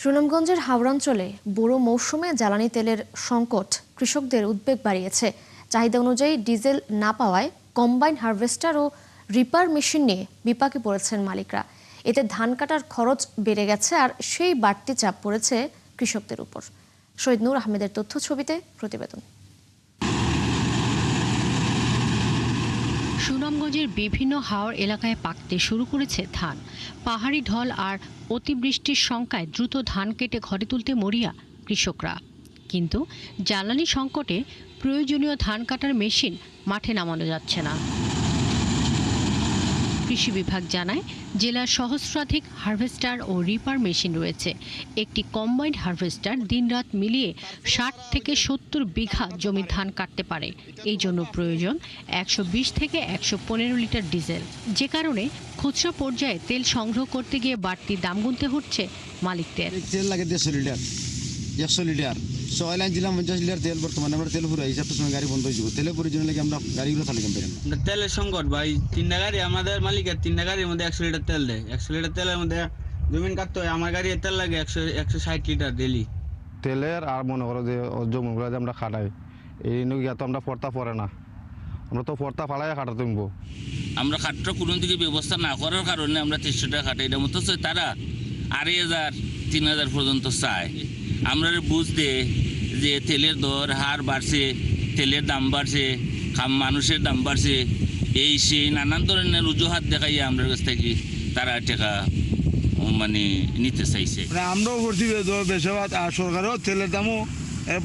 সুনামগঞ্জের হাওড়াঞ্চলে বোরো মৌসুমে জ্বালানি তেলের সংকট কৃষকদের উদ্বেগ বাড়িয়েছে। চাহিদা অনুযায়ী ডিজেল না পাওয়ায় কম্বাইন হারভেস্টার ও রিপার মেশিন নিয়ে বিপাকে পড়েছেন মালিকরা। এতে ধান কাটার খরচ বেড়ে গেছে, আর সেই বাড়তি চাপ পড়েছে কৃষকদের উপর। শহীদ নূর আহমেদের তথ্য ছবিতে প্রতিবেদন। সুনামগঞ্জের বিভিন্ন হাওর এলাকায় পাকতে শুরু করেছে ধান। পাহাড়ি ঢল আর অতিবৃষ্টির শঙ্কায় দ্রুত ধান কেটে ঘরে তুলতে মরিয়া কৃষকরা। কিন্তু জ্বালানি সংকটে প্রয়োজনীয় ধান কাটার মেশিন মাঠে নামানো যাচ্ছে না। কৃষি বিভাগ জানায়, জেলার সহস্রাধিক হারভেস্টার ও রিপার মেশিন রয়েছে। একটি কম্বাইন্ড হারভেস্টার দিনরাত মিলিয়ে 60 থেকে 70 বিঘা জমির ধান কাটতে পারে। এই জন্য প্রয়োজন 120 থেকে 115 লিটার ডিজেল, যে কারণে খুচরা পর্যায়ে তেল সংগ্রহ করতে গিয়ে বাড়তি দাম গুনতে হচ্ছে মালিকদের। তেল লাগে 150 লিটার, 100 লিটার সয়েল আনছিলাম 50 লিটার তেল। বর্তমানে আমরা তেল পুরো হিসাব সময় গাড়ি বন্ধ হয়ে যাবো। তেলের প্রয়োজন লাগে আমরা গাড়িগুলো চালাই পারি না। তেলের সংকট ভাই, 3টা গাড়ি আমাদের মালিকের, 3টা গাড়ির মধ্যে 100 লিটার তেল দেয়। 100 লিটার তেলের মধ্যে জমিন কাটতে হয়। আমার গাড়ি তেল লাগে 160 লিটার ডেলি তেলের। আর মনে করো যে জমিগুলো যে আমরা খাটাই, এই নিয়ে তো আমরা পর্তা পড়ে না, আমরা তো পর্তা ফালাই খাটা তুমবো। আমরা খাটটা কোনো দিকে ব্যবস্থা না করার কারণে আমরা 300 টাকা খাটাই। এটা মতো তারা 2,500 3,000 পর্যন্ত চায়। আমরা বুঝতে যে তেলের দর হার বাড়ছে, তেলের দাম বাড়ছে, মানুষের দাম বাড়ছে, এই সেই নানান ধরনের অজুহাত দেখাইয়া আমরা কাছ থেকে তারা টাকা মানে নিতে চাইছে। আমরাও করছি বেশাবাদ, আর সরকারও তেলের দামও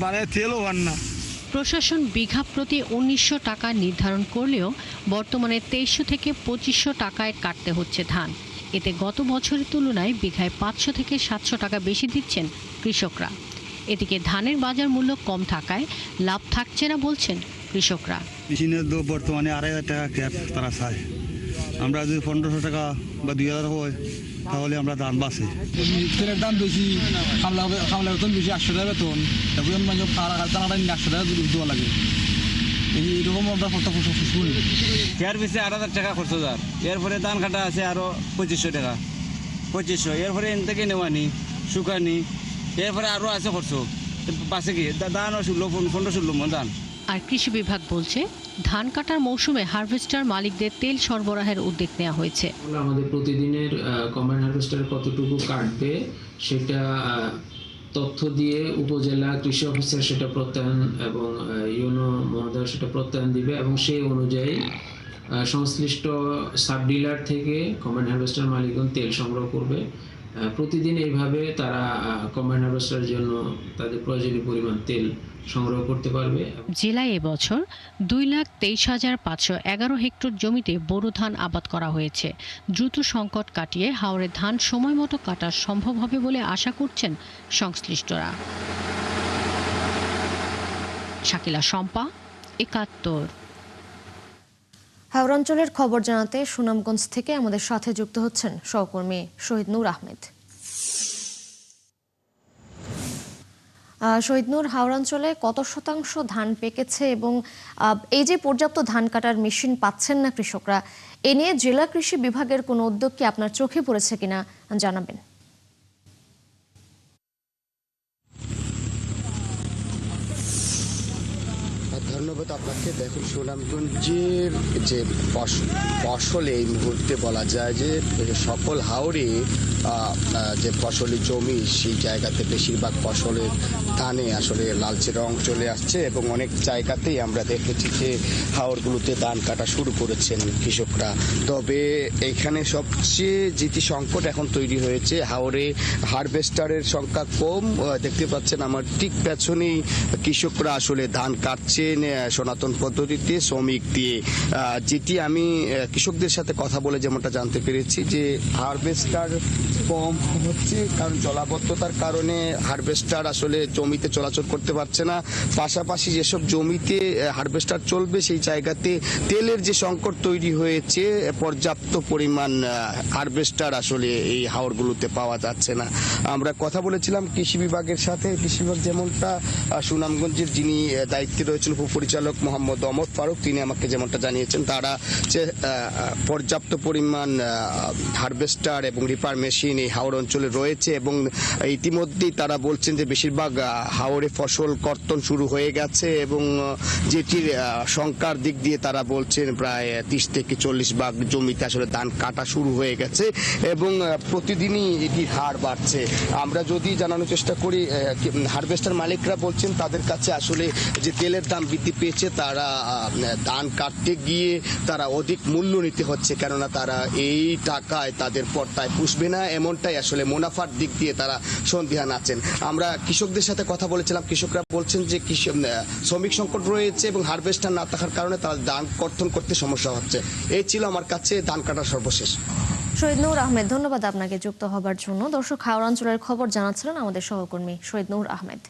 বাড়ে, তেলও হন না। প্রশাসন বিঘা প্রতি 1900 টাকা নির্ধারণ করলেও বর্তমানে 2300 থেকে 2500 টাকায় কাটতে হচ্ছে ধান। এতে গত বছরের তুলনায় বিঘায় 500 থেকে 700 টাকা বেশি দিচ্ছেন কৃষকরা। এদিকে ধানের বাজার মূল্য কম থাকায় লাভ থাকছে না বলছেন কৃষকরা। মেশিনের বর্তমানে 2,500 টাকা ক্যাপ তারা চায়। আমরা যদি 1500 টাকা বা 2,000 হয় তাহলে আমরা ধান বাঁচে। তেলের দাম বেশি, খামলা বেতন বেশি, 800 টাকা বেতন, তারপরে মানে খাড়া দানাটা 800 টাকা দেওয়া লাগে। এইরকম আমরা শুনি। ফেয়ার পিছিয়ে 8,000 টাকা খরচ যার। এরপরে ধান কাটা আছে আরো 2500 টাকা, 2500। এরপরে এন থেকে নেওয়ানি শুকানি, এরপরে আরো আছে খরচ। পাশে কি ধান 15-16 মন ধান। আর কৃষি বিভাগ বলছে, ধান কাটার মৌসুমে হারভেস্টার মালিকদের তেল সরবরাহের উদ্যোগ নেওয়া হয়েছে। আমাদের প্রতিদিনের কম্বাইন হারভেস্টার কতটুকু কাটবে সেটা তথ্য দিয়ে উপজেলা কৃষি অফিসার সেটা প্রত্যয়ন এবং ইউনো মহোদয় সেটা প্রত্যয়ন দিবে, এবং সেই অনুযায়ী সংশ্লিষ্ট সাব ডিলার থেকে কম্বাইন হারভেস্টার মালিকগণ তেল সংগ্রহ করবে। প্রতিদিন এইভাবে তারা কম্বাইন হারভেস্টারের জন্য তাদের প্রয়োজনীয় পরিমাণ তেল সংগ্রহ করতে পারবে। জেলায় এবছর 2,23,511 হেক্টর জমিতে বোরো ধান আবাদ করা হয়েছে। দ্রুত সংকট কাটিয়ে হাওরে ধান সময় মতো কাটা সম্ভব হবে বলে আশা করছেন সংশ্লিষ্টরা। শাকিলা শম্পা, 71। হাওড়াঞ্চলের খবর জানাতে সুনামগঞ্জ থেকে আমাদের সাথে যুক্ত হচ্ছেন সহকর্মী শহীদ নূর আহমেদ। শহীদ নূর, হাওড়াঞ্চলে কত শতাংশ ধান পেকেছে এবং এই যে পর্যাপ্ত ধান কাটার মেশিন পাচ্ছেন না কৃষকরা, এ নিয়ে জেলা কৃষি বিভাগের কোনো উদ্যোগ কি আপনার চোখে পড়েছে কিনা জানাবেন। ধন্যবাদ আপনাকে। দেখুন, সুনামগঞ্জের যে ফসলে এই মুহূর্তে বলা যায় যে সকল হাওরে যে ফসলি জমি, সেই জায়গাতে বেশিরভাগ ফসলের ধানে আসলে লালচে রং চলে আসছে, এবং অনেক জায়গাতেই আমরা দেখেছি যে হাওরগুলোতে ধান কাটা শুরু করেছেন কৃষকরা। তবে এখানে সবচেয়ে যেটি সংকট এখন তৈরি হয়েছে, হাওরে হারভেস্টারের সংখ্যা কম। দেখতে পাচ্ছেন আমার ঠিক পেছনেই কৃষকরা আসলে ধান কাটছেন সনাতন পদ্ধতিতে শ্রমিক দিয়ে। যেটি আমি কৃষকদের সাথে কথা বলে যেমনটা জানতে পেরেছি যে হারভেস্টার কম হচ্ছে, কারণ জলাবদ্ধতার কারণে হারভেস্টার আসলে জমিতে চলাচল করতে পারছে না। পাশাপাশি যেসব জমিতে হারভেস্টার চলবে সেই জায়গাতে তেলের যে সংকট তৈরি হয়েছে, পর্যাপ্ত পরিমাণ হারভেস্টার আসলে এই হাওরগুলোতে পাওয়া যাচ্ছে না। আমরা কথা বলেছিলাম কৃষি বিভাগের সাথে। কৃষি বিভাগ যেমনটা সুনামগঞ্জের যিনি দায়িত্বে রয়েছেন উপপরিচালক মোহাম্মদ অমর ফারুক, তিনি আমাকে যেমনটা জানিয়েছেন তারা যে পর্যাপ্ত পরিমাণ হারভেস্টার এবং রিপার মেশিন দীর্ঘদিন এই হাওড় অঞ্চলে রয়েছে এবং ইতিমধ্যেই তারা বলছেন যে বেশিরভাগ হাওড়ে ফসল কর্তন শুরু হয়ে গেছে এবং যেটির সংখ্যার দিক দিয়ে তারা বলছেন প্রায় 30 থেকে 40 ভাগ জমিতে আসলে ধান কাটা শুরু হয়ে গেছে এবং প্রতিদিনই এটির হার বাড়ছে। আমরা যদি জানানোর চেষ্টা করি, হারভেস্টার মালিকরা বলছেন তাদের কাছে আসলে যে তেলের দাম বৃদ্ধি পেয়েছে, তারা ধান কাটতে গিয়ে তারা অধিক মূল্য নিতে হচ্ছে, কেননা তারা এই টাকায় তাদের পর্তায় পুষবে না, এমনটাই আসলে মুনাফার দিক দিয়ে তারা সন্দিহান আছেন। আমরা কৃষকদের সাথে কথা বলেছিলাম, কৃষকরা বলছেন যে শ্রমিক সংকট রয়েছে এবং হারভেস্টার না থাকার কারণে তারা ধান কর্তন করতে সমস্যা হচ্ছে। এই ছিল আমার কাছে ধান কাটার সর্বশেষ। শহীদ নূর আহমেদ, ধন্যবাদ আপনাকে যুক্ত হবার জন্য। দর্শক, হাওড় অঞ্চলের খবর জানাচ্ছিলেন আমাদের সহকর্মী শহীদ নূর আহমেদ।